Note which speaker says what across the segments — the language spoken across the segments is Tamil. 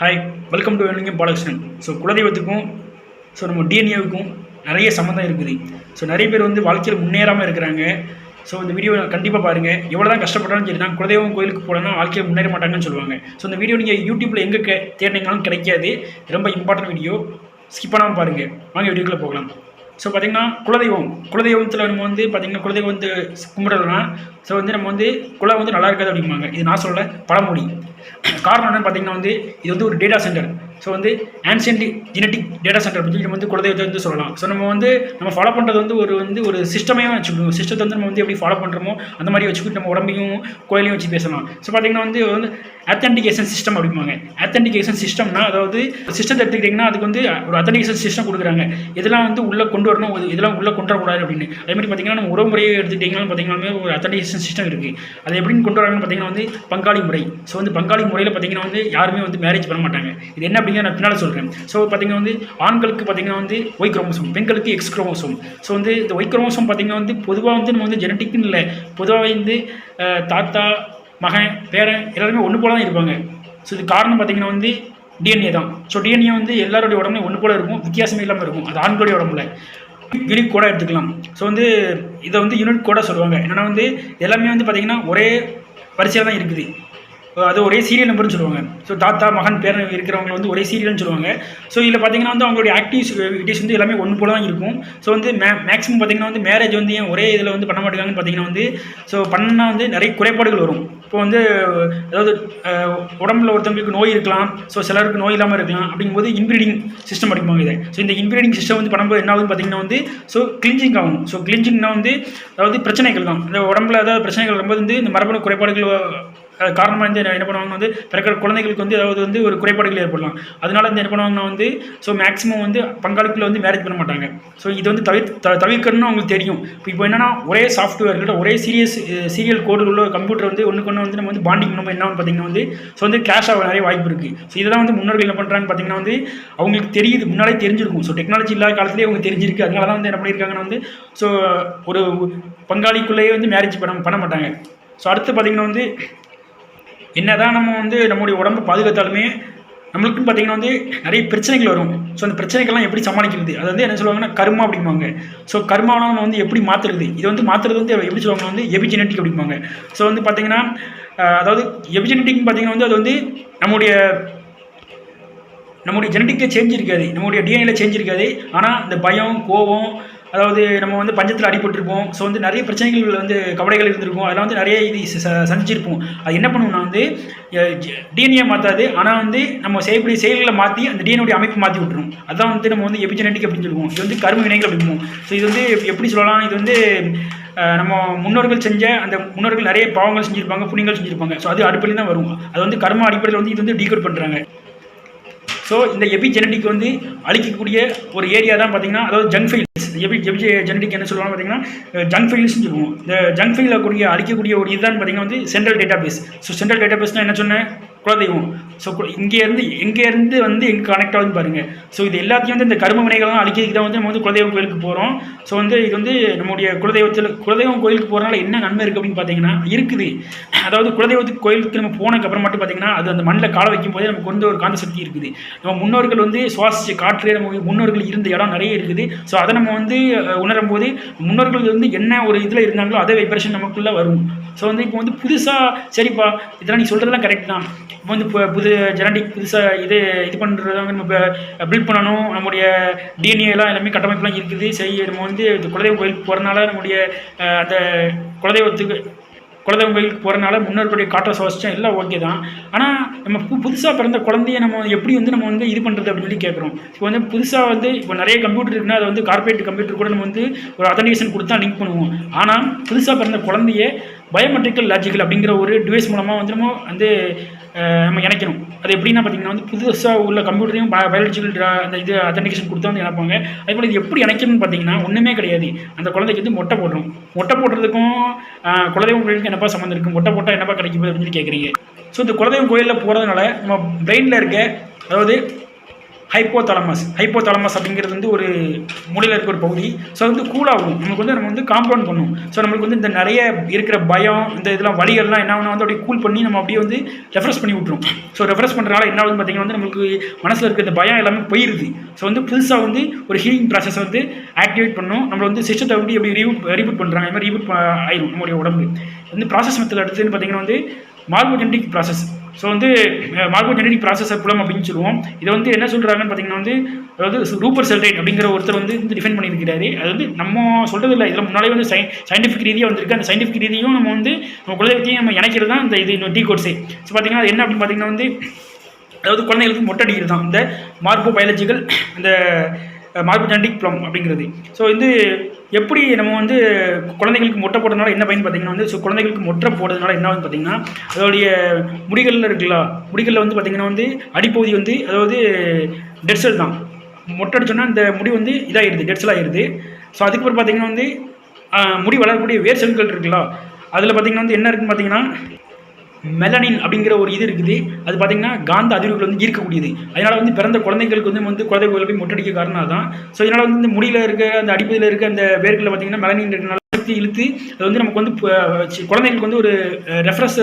Speaker 1: ஹாய், வெல்கம் டு வேணுங்க பாலகிருஷ்ணன். ஸோ குலதெய்வத்துக்கும் நம்ம டிஎன்ஏவுக்கும் நிறைய சம்மந்தம் இருக்குது. ஸோ நிறைய பேர் வாழ்க்கையில் முன்னேறாமல் இருக்கிறாங்க. ஸோ இந்த வீடியோ கண்டிப்பாக பாருங்கள். எவ்வளோ தான் கஷ்டப்பட்டாலும் சரி தான் குலதெய்வம் கோயிலுக்கு போனோன்னா வாழ்க்கையில் முன்னேற மாட்டாங்கன்னு சொல்லுவாங்க. ஸோ இந்த வீடியோ நீங்கள் யூடியூப்பில் எங்கே தேடினாலும் கிடைக்காது. ரொம்ப இம்பார்ட்டன்ட் வீடியோ, ஸ்கிப் பண்ணாமல் பாருங்கள். வாங்க வீடியோக்குள்ளே போகலாம். ஸோ பார்த்திங்கன்னா குலதெய்வத்தில் நம்ம பார்த்திங்கன்னா குலதெய்வம் கும்பிடலன்னா ஸோ நம்ம குலம் நல்லா இருக்காது அப்படிம்பாங்க. இது நான் சொல்ல பழமொழி. காரணம் என்னன்னு பார்த்தீங்கன்னா இது ஒரு data centre. So ancient genetic data centre அப்படின்னு நம்ம குலதெய்வத்தை சொல்லலாம். ஸோ நம்ம ஃபாலோ பண்ணுறது ஒரு சிஸ்டமே வச்சுக்கணும். சிஸ்டத்தை நம்ம எப்படி ஃபாலோ பண்ணுறோமோ அந்த மாதிரி வச்சுக்கிட்டு நம்ம உடம்பையும் கோயிலையும் வச்சு பேசலாம். ஸோ பார்த்தீங்கன்னா அத்தன்டிகேஷன் சிஸ்டம் அப்படிம்பாங்க. அத்தன்டிகேஷன் சிஸ்டம்னா அதாவது சிஸ்டத்தை எடுத்துக்கிட்டிங்கன்னா அதுக்கு ஒரு அத்தன்டிகேஷன் சிஸ்டம் கொடுக்குறாங்க. இதெல்லாம் உள்ளே கொண்டு வரணும், இதெல்லாம் உள்ளே கொண்டு வரக்கூடாது அப்படின்னு. அதே மாதிரி பார்த்தீங்கன்னா நம்ம உறவு முறையை எடுத்துக்கிட்டிங்கன்னா பார்த்தீங்கன்னா ஒரு அத்தன்டிகேஷன் சிஸ்டம் இருக்குது. அது எப்படின்னு கொண்டு வராங்கன்னு பார்த்தீங்கன்னா பங்காளி முறை. ஸோ பங்காளி முறையில் பார்த்தீங்கன்னா யாருமே மேரேஜ் பண்ண மாட்டாங்க. இது என்ன அப்படிங்கிற நான் பின்னால் சொல்கிறேன். ஸோ பார்த்தீங்கன்னா ஆண்களுக்கு பார்த்தீங்கன்னா ஒய் குரோமோசோம், பெண்களுக்கு எக்ஸ் குரோமோசோம். ஸோ இந்த ஒய் குரோமோசோம் பார்த்தீங்கன்னா பொதுவாக நம்ம ஜெனட்டிக்னு இல்லை, பொதுவாக தாத்தா மகன் பேரன் எல்லாருமே ஒன்று போல தான் இருப்பாங்க. ஸோ இது காரணம் பார்த்தீங்கன்னா டிஎன்ஏ தான். ஸோ டிஎன்ஏ எல்லாருடைய உடம்புலையும் ஒன்று போல இருக்கும், வித்தியாசமே இல்லாமல் இருக்கும். அது ஆண்களுடைய உடம்புல யூனிக் கோடாக எடுத்துக்கலாம். ஸோ இதை யூனிட் கோடாக சொல்லுவாங்க. என்னென்னா எல்லாமே பார்த்தீங்கன்னா ஒரே வரிசையாக தான் இருக்குது. அது ஒரே சீரியல் நம்பர்னு சொல்லுவாங்க. ஸோ தாத்தா மகன் பேரன் இருக்கிறவங்க ஒரே சீரியல்னு சொல்லுவாங்க. ஸோ இதில் பார்த்தீங்கன்னா அவங்களுடைய ஆக்டிவிட்டிஸ் எல்லாமே ஒன்று போல தான் இருக்கும். ஸோ மேக்ஸிமம் பார்த்தீங்கன்னா மேரேஜ் ஏன் ஒரே இதில் பண்ண மாட்டேங்காங்கன்னு பார்த்தீங்கன்னா ஸோ பண்ணால் நிறைய குறைபாடுகள் வரும். இப்போ அதாவது உடம்புல ஒருத்தவங்களுக்கு நோய் இருக்கலாம், ஸோ சிலருக்கு நோய் இல்லாமல் இருக்கலாம். அப்படிங்கும்போது இன்பிரீடிங் சிஸ்டம் படிப்பாங்க இதை. ஸோ இந்த இன்பிரீடிங் சிஸ்டம் பண்ணும்போது என்ன ஆகுதுன்னு பார்த்தீங்கன்னா ஸோ கிளிஞ்சிங் ஆகும். ஸோ கிளிஞ்சிங்னா அதாவது பிரச்சனைகள் தான். இந்த உடம்புல ஏதாவது பிரச்சனைகள் வரும்போது இந்த மரபணு குறைபாடுகள் காரணமாக என்ன பண்ணுவாங்கன்னா பிறக்கிற குழந்தைகளுக்கு ஏதாவது ஒரு குறைபாடுகள் ஏற்படலாம். அதனால என்ன பண்ணுவாங்கன்னா ஸோ மேக்ஸிமம் பங்காளிக்குள்ளே மேரேஜ் பண்ண மாட்டாங்க. ஸோ இது தவிர்க்கணும்னு அவங்களுக்கு தெரியும். இப்போ என்னென்னா ஒரே சாஃப்ட்வேர் ஒரே சீரியல் கோடுகளோ கம்ப்யூட்டர் ஒன்றுக்கு ஒன்று நம்ம பாண்டிங் நம்ம என்னன்னு பார்த்தீங்கன்னா ஸோ கிளாஷ் ஆக நிறைய வாய்ப்பு இருக்குது. ஸோ இதெல்லாம் முன்னோர்கள் என்ன பண்ணுறாங்கன்னு பார்த்தீங்கன்னா அவங்களுக்கு தெரியுது, முன்னாலே தெரிஞ்சிருக்கும். ஸோ டெக்னாலஜி இல்லாத காலத்திலேயே அவங்க தெரிஞ்சிருக்கு. அதனால தான் என்ன பண்ணியிருக்காங்கன்னா ஸோ ஒரு பங்காளிக்குள்ளேயே மேரேஜ் பண்ண மாட்டாங்க. ஸோ அடுத்து பார்த்தீங்கன்னா என்னதான் நம்ம நம்முடைய உடம்பை பாதுகாத்தாலுமே நம்மளுக்குன்னு பார்த்தீங்கன்னா நிறைய பிரச்சனைகள் வரும். ஸோ அந்த பிரச்சனைகள்லாம் எப்படி சமாளிக்கிறது, அது என்ன சொல்லுவாங்கன்னா கர்மா அப்படிம்பாங்க. ஸோ கர்மாவெலாம் நம்ம எப்படி மாற்றுறது, இது மாற்றுறது எப்படி சொல்லுவாங்கன்னா எபிஜெனட்டிக் அப்படிம்பாங்க. ஸோ பார்த்தீங்கன்னா அதாவது எபிஜெனட்டிக்னு பார்த்தீங்கன்னா அது நம்முடைய ஜெனட்டிக்கே சேஞ்ச் இருக்காது, நம்முடைய டிஎன்ஏல சேஞ்ச் இருக்காது. ஆனால் இந்த பயம், கோபம், அதாவது நம்ம பஞ்சத்தில் அடிபட்டிருப்போம். ஸோ நிறைய பிரச்சனைகள் கவலைகள் இருந்திருக்கும். அதெல்லாம் நிறைய இது சந்திச்சிருப்போம். அது என்ன பண்ணுவோம்னா டிஎன்ஏ மாற்றாது, ஆனால் நம்ம செய்யக்கூடிய செயல்களை மாற்றி அந்த டிஎன்ஏடைய அமைப்பு மாற்றி விட்டுரும். அதான் நம்ம எபிஜெனட்டிக் அப்படின்னு சொல்லுவோம். இது கர்ம வினைகள் அப்படிம்போம். ஸோ இது எப்படி சொல்லலாம், இது நம்ம முன்னோர்கள் செஞ்ச அந்த முன்னோர்கள் நிறைய பாவங்கள் செஞ்சுருப்பாங்க, புண்ணியங்கள் செஞ்சுருப்பாங்க. ஸோ அது அடிப்படையில் தான் வரும். அது கர்ம அடிப்படையில் இது டீகோட் பண்ணுறாங்க. ஸோ இந்த எபிஜெனட்டிக் அழிக்கக்கூடிய ஒரு ஏரியா தான் பார்த்தீங்கன்னா அதாவது ஜங்க் ஃபைல்ஸ். எபிஜெனட்டிக் என்ன சொல்லுவாங்க பார்த்தீங்கன்னா ஜங்க் ஃபைல்ஸ்னு சொல்லுவோம். இந்த ஜங்க் ஃபைலில் அழிக்கக்கூடிய ஒரு இதுதான் பார்த்தீங்கன்னா central data base. So central data பேஸ்னால் என்ன சொன்னேன், குலதெய்வம். ஸோ எங்கேருந்து எங்கே கனெக்ட் ஆகுதுன்னு பாருங்கள். ஸோ இது எல்லாத்தையும் இந்த கர்ம வினைகள்லாம் அழிக்கிறதுக்கு தான் நம்ம குலதெய்வம் கோயிலுக்கு போகிறோம். ஸோ இது நம்முடைய குலதெய்வம் கோயிலுக்கு போகிறனால என்ன நன்மை இருக்குது அப்படின்னு பார்த்தீங்கன்னா இருக்குது. அதாவது குலதெய்வத்துக்கு கோயிலுக்கு நம்ம போனதுக்கப்புறம் மட்டும் பார்த்தீங்கன்னா அது அந்த மண்ணில் காலை வைக்கும் போதே நமக்கு ஒரு காந்த சக்தி இருக்குது. நம்ம முன்னோர்கள் சுவாசிச்சு காற்று நம்ம முன்னோர்கள் இருந்த இடம் நிறைய இருக்குது. ஸோ அதை நம்ம உணரும் போது முன்னோர்கள் என்ன ஒரு இதில் இருந்தாங்களோ அதே வைப்ரேஷன் நமக்குள்ளே வரும். ஸோ இப்போ புதுசாக சரிப்பா இதெல்லாம் நீ சொல்கிறதெல்லாம் கரெக்ட் தான். இப்போ புது ஜெனடிக் புதுசாக இது பண்ணுறதாங்க நம்ம பில்ட் பண்ணணும். நம்முடைய டிஎன்ஏலாம் எல்லாமே கட்டமைப்புலாம் இருக்குது. சரி நம்ம குலதெய்வம் கோயிலுக்கு போகிறனால நம்முடைய அந்த குலதெய்வம் கோயிலுக்கு போகிறனால முன்னோர்களுடைய காற்றை சுவாசிச்சோம், எல்லாம் ஓகே தான். ஆனால் நம்ம புதுசாக பிறந்த குழந்தைய நம்ம எப்படி நம்ம இது பண்ணுறது அப்படின்னு சொல்லி கேட்குறோம். இப்போ புதுசாக இப்போ நிறைய கம்ப்யூட்டர் இருக்குன்னா அது கார்பரேட் கம்ப்யூட்டர் கூட நம்ம ஒரு அத்தன்டிகேஷன் கொடுத்தா லிங்க் பண்ணுவோம். ஆனால் புதுசாக பிறந்த குழந்தைய பயோமெட்ரிக்கல் லாஜிக்கல் அப்படிங்கிற ஒரு டிவைஸ் மூலமாக நம்ம இணைக்கணும். அது எப்படின்னா பார்த்தீங்கன்னா புதுசாக உள்ள கம்ப்யூட்டரையும் பயாலஜிக்கல் அந்த இது அத்தன்டிகேஷன் கொடுத்தா இணைப்பாங்க. அதே போல் இது எப்படி இணைக்கணும்னு பார்த்தீங்கன்னா ஒன்றுமே கிடையாது. அந்த குழந்தைக்கு மொட்டை போடுறோம். மொட்டை போடுறதுக்கும் குலதெய்வம் கோயிலுக்கு என்னப்பா சம்மந்தம் இருக்குது, மொட்டை போட்டால் என்னப்பா கிடைக்கும் அப்படின்னு கேட்குறீங்க. ஸோ இந்த குலதெய்வம் கோயிலில் போகிறதுனால நம்ம பிரெயினில் இருக்க அதாவது ஹைப்போதாலமஸ் அப்படிங்கிறது வந்து ஒரு மூளையில் இருக்க ஒரு பகுதி. ஸோ வந்து கூலாகும், நமக்கு வந்து நம்ம வந்து காம்பவுண்ட் பண்ணும். ஸோ நம்மளுக்கு வந்து இந்த நிறைய இருக்கிற பயம், இந்த இதெல்லாம் வலிகள்லாம் என்ன ஆகுனா வந்து அப்படியே கூல் பண்ணி நம்ம அப்படியே வந்து ரெஃப்ரெஷ் பண்ணி விட்டுரும். ஸோ ரெஃப்ரெஷ் பண்ணுறதுனால என்ன ஆகுதுன்னு பார்த்தீங்கன்னா வந்து நம்மளுக்கு மனசில் இருக்க இந்த பயம் எல்லாமே போயிடுது. ஸோ வந்து புதுசாக வந்து ஒரு ஹீலிங் ப்ராசஸ் வந்து ஆக்டிவேட் பண்ணும். நம்மளை வந்து சிஸ்டத்தை வந்து எப்படி ரீபூட் பண்ணுறாங்க, அது மாதிரி ரீபூட் ஆயிரும் நம்மளுடைய உடம்பு. வந்து ப்ராசஸ் மெத்தட் அடுத்ததுன்னு பார்த்தீங்கன்னா வந்து மார்போஜெனடிக் ப்ராசஸ். ஸோ வந்து மார்போஜெனடிக் ப்ராசஸ் புலம் அப்படின்னு சொல்லுவோம். இதை வந்து என்ன சொல்கிறாங்கன்னு பார்த்தீங்கன்னா வந்து, அதாவது ரூப்பர் செல்ரைட் அப்படிங்கிற ஒருத்தர் வந்து டிஃபைன் பண்ணியிருக்கிறாரு. அது வந்து நம்ம சொல்கிறது இல்லை, இதில் முன்னாலே வந்து சயின்டிஃபிக் ரீதியாக வந்திருக்கு. அந்த சயின்டிஃபிக் ரீதியும் நம்ம வந்து நம்ம குழந்தைகளையும் நம்ம இணைக்கிறது தான் இந்த இது டீ கோட்ஸே. ஸோ பார்த்தீங்கன்னா அது என்ன அப்படின்னு பார்த்தீங்கன்னா வந்து, அதாவது குழந்தைகளுக்கு மொட்டை அடிக்கிறது தான் இந்த மார்போபயாலஜிக்கல் இந்த மார்போஜெனடிக் ப்ளம் அப்படிங்கிறது. ஸோ வந்து எப்படி நம்ம வந்து குழந்தைகளுக்கு மொட்டை போடுறதுனால என்ன பயன் பார்த்தீங்கன்னா வந்து, ஸோ குழந்தைகளுக்கு மொட்டை போடுறதுனால என்ன ஆகுதுன்னு பார்த்தீங்கன்னா, அதோடைய முடிகளில் இருக்குல்ல, முடிகளில் வந்து பார்த்தீங்கன்னா வந்து அடிப்பகுதி வந்து அதாவது டெட் செல் தான். மொட்டை அடிச்சோன்னா இந்த முடி வந்து இதாகிடுது, டெட் செல் ஆகிடுது. ஸோ அதுக்கப்புறம் பார்த்தீங்கன்னா வந்து முடி வளரக்கூடிய வேர் செல்கள் இருக்குல்ல, அதில் பார்த்தீங்கன்னா வந்து என்ன இருக்குன்னு பார்த்தீங்கன்னா மெலனின் அப்படிங்கிற ஒரு இது இருக்குது. அது பார்த்தீங்கன்னா காந்த அதிர்வுகள் வந்து ஈர்க்கக்கூடியது. அதனால் வந்து பிறந்த குழந்தைகளுக்கு வந்து குழந்தைகள் போய் மொட்டடிக்க காரணம் தான். ஸோ இதனால் வந்து இந்த முடியில் இருக்க அந்த அடிப்பதில் இருக்க அந்த வேர்களில் பார்த்தீங்கன்னா மெலனின் இருக்கிறனால இழுத்து அது வந்து நமக்கு வந்து குழந்தைங்களுக்கு வந்து ஒரு ரெஃப்ரெஷ்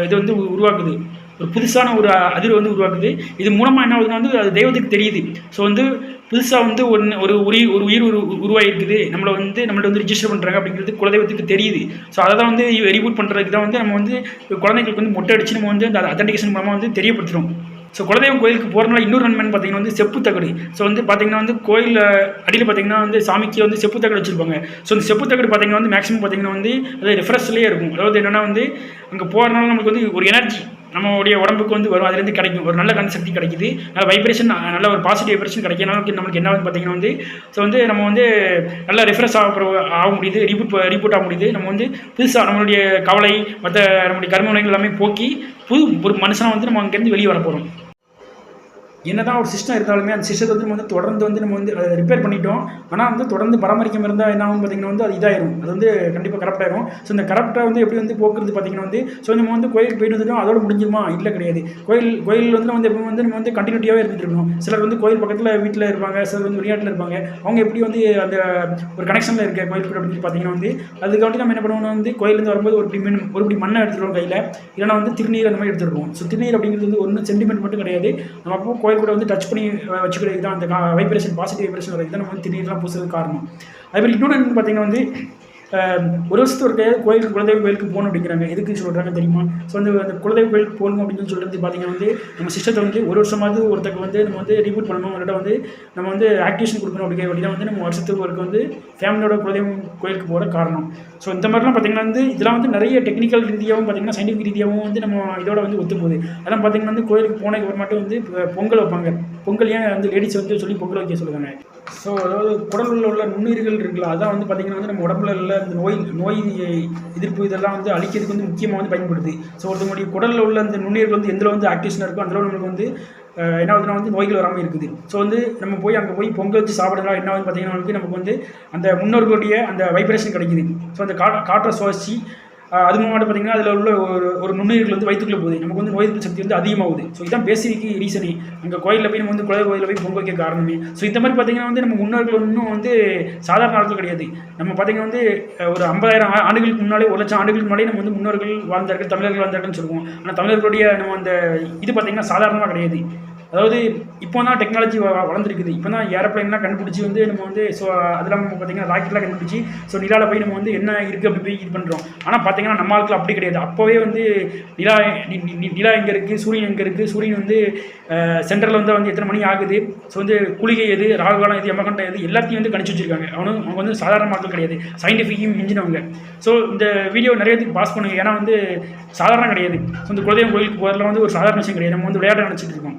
Speaker 1: இது வந்து உருவாக்குது, ஒரு புதுசான ஒரு அதிர்வு வந்து உருவாக்குது. இது மூலமாக என்ன ஆகுதுன்னா வந்து அது தெய்வத்துக்கு தெரியுது. ஸோ வந்து புதுசாக வந்து ஒரு உயிர் உருவாகிருக்குது, நம்மள்ட்ட வந்து ரிஜிஸ்டர் பண்ணுறாங்க அப்படிங்கிறது குலதெய்வத்துக்கு தெரியுது. ஸோ அதை தான் வந்து ரீபூட் பண்ணுறதுக்கு தான் வந்து நம்ம வந்து குழந்தைங்களுக்கு வந்து மொட்டை அடிச்சு நம்ம வந்து அந்த அத்தன்டிகேஷன் மூலமாக வந்து தெரியப்படுத்துகிறோம். ஸோ குலதெய்வம் கோயிலுக்கு போகிறனால இன்னொரு நன்மைன்னு பார்த்தீங்கன்னா வந்து செப்பு தகடு. ஸோ வந்து பார்த்தீங்கன்னா வந்து கோயில் அடியில் பார்த்தீங்கன்னா வந்து சாமிக்கு வந்து செப்பு தகடு வச்சுருப்பாங்க. ஸோ அந்த செப்பு தகடு பார்த்தீங்கன்னா வந்து மேக்ஸிமம் பார்த்தீங்கன்னா வந்து அது ரெஃப்ரெஷ்லேயே இருக்கும். அதாவது என்னென்னா வந்து அங்கே போகிறனால நமக்கு வந்து ஒரு எனர்ஜி நம்மளுடைய உடம்புக்கு வந்து வரும், அதுலேருந்து கிடைக்கும், ஒரு நல்ல கன்சக்தி கிடைக்குது, நல்ல வைப்ரேஷன், நல்ல ஒரு பாசிட்டிவ் வைப்ரேஷன் கிடைக்கிறனால நம்மளுக்கு என்ன வந்து பார்த்தீங்கன்னா வந்து ஸோ வந்து நம்ம வந்து நல்லா ரெஃப்ரெஷ் ஆக முடியுது, ரீபூட் ஆக முடியுது. நம்ம வந்து புதுசாக நம்மளுடைய கவலை மற்ற நம்மளுடைய கர்மவினைகள் எல்லாமே போக்கி ஒரு மனுஷனாக வந்து நம்ம அங்கேருந்து வெளியே வர போகிறோம். என்னதான் ஒரு சிஸ்டம் இருந்தாலுமே அந்த சிஸ்டத்தை வந்து நம்ம வந்து தொடர்ந்து வந்து நம்ம வந்து அதை ரிப்பேர் பண்ணிட்டோம். ஆனால் வந்து தொடர்ந்து பராமரிக்காமல் இருந்தால் என்ன ஆகும் பார்த்தீங்கன்னா வந்து அது இதாயிரும், அது வந்து கண்டிப்பாக கரெக்ட் ஆயிரும். ஸோ இந்த கரெக்டாக வந்து எப்படி வந்து போக்குறது பார்த்தீங்கன்னா வந்து, ஸோ நம்ம வந்து கோயிலுக்கு போயிட்டு வந்துட்டோம் அதோட முடிஞ்சிருமா? இல்லை, கிடையாது. கோயில் வந்து நம்ம வந்து நம்ம வந்து கண்டினியூட்டியாகவே இருந்துட்டு இருக்கணும். சிலர் வந்து கோயில் பக்கத்தில் வீட்டில் இருப்பாங்க, சிலர் வந்து வெளிநாட்டில் இருப்பாங்க. அவங்க எப்படி வந்து அந்த ஒரு கனெக்ஷனில் இருக்க கோயில் கூட அப்படின்னு பார்த்தீங்கன்னா வந்து அதுக்காண்டி நம்ம என்ன பண்ணுவோம்னா வந்து கோயிலேருந்து வரும்போது ஒரு இப்படி மண்ணை எடுத்துருவோம் கையில், இல்லைனா வந்து திருநீர் அந்த மாதிரி எடுத்துருவோம். ஸோ திருநீர் அப்படிங்கிறது வந்து ஒன்றும் சென்டிமெண்ட் மட்டும் கிடையாது. நம்ம அப்போ கோயில் கூட வந்து டச் பண்ணி வச்சுக்கிறது தான் அந்த வைப்ரேஷன், பாசிட்டிவ் வைப்ரேஷன் வரது தான் நம்ம வந்து திருநீர்லாம் பூசுறதுக்கு காரணம். அதுமாதிரி இன்னொன்று என்னன்னு பார்த்தீங்கன்னா வந்து ஒரு வருஷத்துக்கு ஒரு குலதெய்வ கோயிலுக்கு போகணும் அப்படிங்கிறாங்க. எதுக்கு சொல்கிறாங்க தெரியுமா? ஸோ வந்து அந்த குலதெய்வ கோயிலுக்கு போகணும் அப்படின்னு சொல்லிட்டு பார்த்தீங்கன்னா வந்து நம்ம சிஸ்டத்தை வந்து ஒரு வருஷமாவது ஒருத்தருக்கு வந்து நம்ம வந்து ரீபூட் பண்ணணும், அவங்கள்ட்ட வந்து நம்ம வந்து ஆக்டிவேஷன் கொடுக்கணும் அப்படிங்கிற வழி தான் வந்து நம்ம வருஷத்துக்கு ஒருக்கு வந்து ஃபேமிலியோட குலதெய்வம் கோயிலுக்கு போகிற காரணம். ஸோ இந்த மாதிரிலாம் பார்த்தீங்கன்னா வந்து இதெல்லாம் வந்து நிறைய டெக்னிக்கல் ரீதியாகவும் பார்த்தீங்கன்னா சயின்டிஃபிக் ரீதியாகவும் வந்து நம்ம இதோட வந்து ஒத்து போகுது. அதெல்லாம் பார்த்தீங்கன்னா வந்து கோயிலுக்கு போனதுக்கு ஒரு மட்டும் வந்து பொங்கல் வைப்பாங்க. பொங்கல் ஏன் வந்து லேடிஸ் வந்து சொல்லி பொங்கல் வைக்க சொல்லுவாங்க. ஸோ அதாவது குடலில் உள்ள நுண்ணுயிர்கள் இருக்குல்ல, அதான் வந்து பார்த்திங்கன்னா வந்து நம்ம உடம்புல உள்ள இந்த நோய் எதிர்ப்பு இதெல்லாம் வந்து அழிக்கிறதுக்கு வந்து முக்கியமாக வந்து பயன்படுது. ஸோ ஒருத்தவங்களுடைய குடலில் உள்ள அந்த நுண்ணுயிர்கள் வந்து எந்தில் வந்து ஆக்டிவேஷனாக இருக்கும், அதில் நம்மளுக்கு வந்து என்ன ஆகுதுன்னா வந்து நோய்கள் வராமல் இருக்குது. ஸோ வந்து நம்ம போய் அங்கே போய் பொங்கல் வச்சு சாப்பிட்றதுனால என்ன ஆகுது பார்த்திங்கன்னா நமக்கு வந்து அந்த முன்னோர்களுடைய அந்த வைப்ரேஷன் கிடைக்குது. ஸோ அந்த காற்றை சுவாசி அது மூலமாக பார்த்திங்கன்னா அதில் உள்ள ஒரு நுண்ணுயிர்கள் வந்து வயிற்றுக்குள்ளே போகுது, நமக்கு வந்து நோய் எதிர்ப்பு சக்தி வந்து அதிகமாகுது. ஸோ இதான் பேசிக் ரீசனே அங்கே கோயிலில் போய் நம்ம வந்து குலதெய்வ கோயிலில் போய் பொங்கல் வைக்க காரணமே. ஸோ இந்த மாதிரி பார்த்திங்கன்னா வந்து நம்ம முன்னோர்கள் இன்னும் வந்து சாதாரண ஆட்கள் கிடையாது. நம்ம பார்த்திங்கன்னா வந்து ஒரு 50,000 ஆண்டுகளுக்கு முன்னாலே, 1,00,000 ஆண்டுகளுக்கு முன்னாலே நம்ம வந்து முன்னோர்கள் வாழ்ந்தார்கள், தமிழர்கள் வாழ்ந்தார்கள்னு சொல்லுவோம். ஆனால் தமிழர்களுடைய நம்ம அந்த இது பார்த்திங்கன்னா சாதாரணமாக கிடையாது. அதாவது இப்போ தான் டெக்னாலஜி வளர்ந்துருக்குது. இப்போ தான் ஏரோப்ளைன்லாம் கண்டுபிடிச்சி வந்து நம்ம வந்து ஸோ அதெல்லாம் நம்ம பார்த்திங்கன்னா ராக்கெட்லாம் கண்டுபிடிச்சி ஸோ நிலாவில் போய் நம்ம வந்து என்ன இருக்குது அப்படி போய் இது பண்ணுறோம். ஆனால் பார்த்திங்கன்னா நம்ம ஆட்கள் அப்படி கிடையாது. அப்போவே வந்து நிலா எங்கே இருக்குது, சூரியன் எங்கே இருக்குது, சூரியன் வந்து சென்ட்ரலில் வந்து எத்தனை மணி ஆகுது, ஸோ வந்து குளிகை எது, ராகுகாலம் எது, யமகண்டம் எது, எல்லாத்தையும் வந்து கணிச்சு வச்சுருக்காங்க. அவங்க வந்து சாதாரண மக்கள் கிடையாது, சயின்டிஃபிக்கும் மிஞ்சினவங்க. ஸோ இந்த வீடியோ நிறைய பேருக்கு பாஸ் பண்ணுங்க, ஏன்னா வந்து சாதாரண கிடையாது. ஸோ இந்த குலதெய்வம் கோயிலுக்கு போகிறதுல வந்து ஒரு சாதாரண விஷயம் கிடையாது. நம்ம வந்து விளையாட நினச்சிட்டு இருக்கோம்.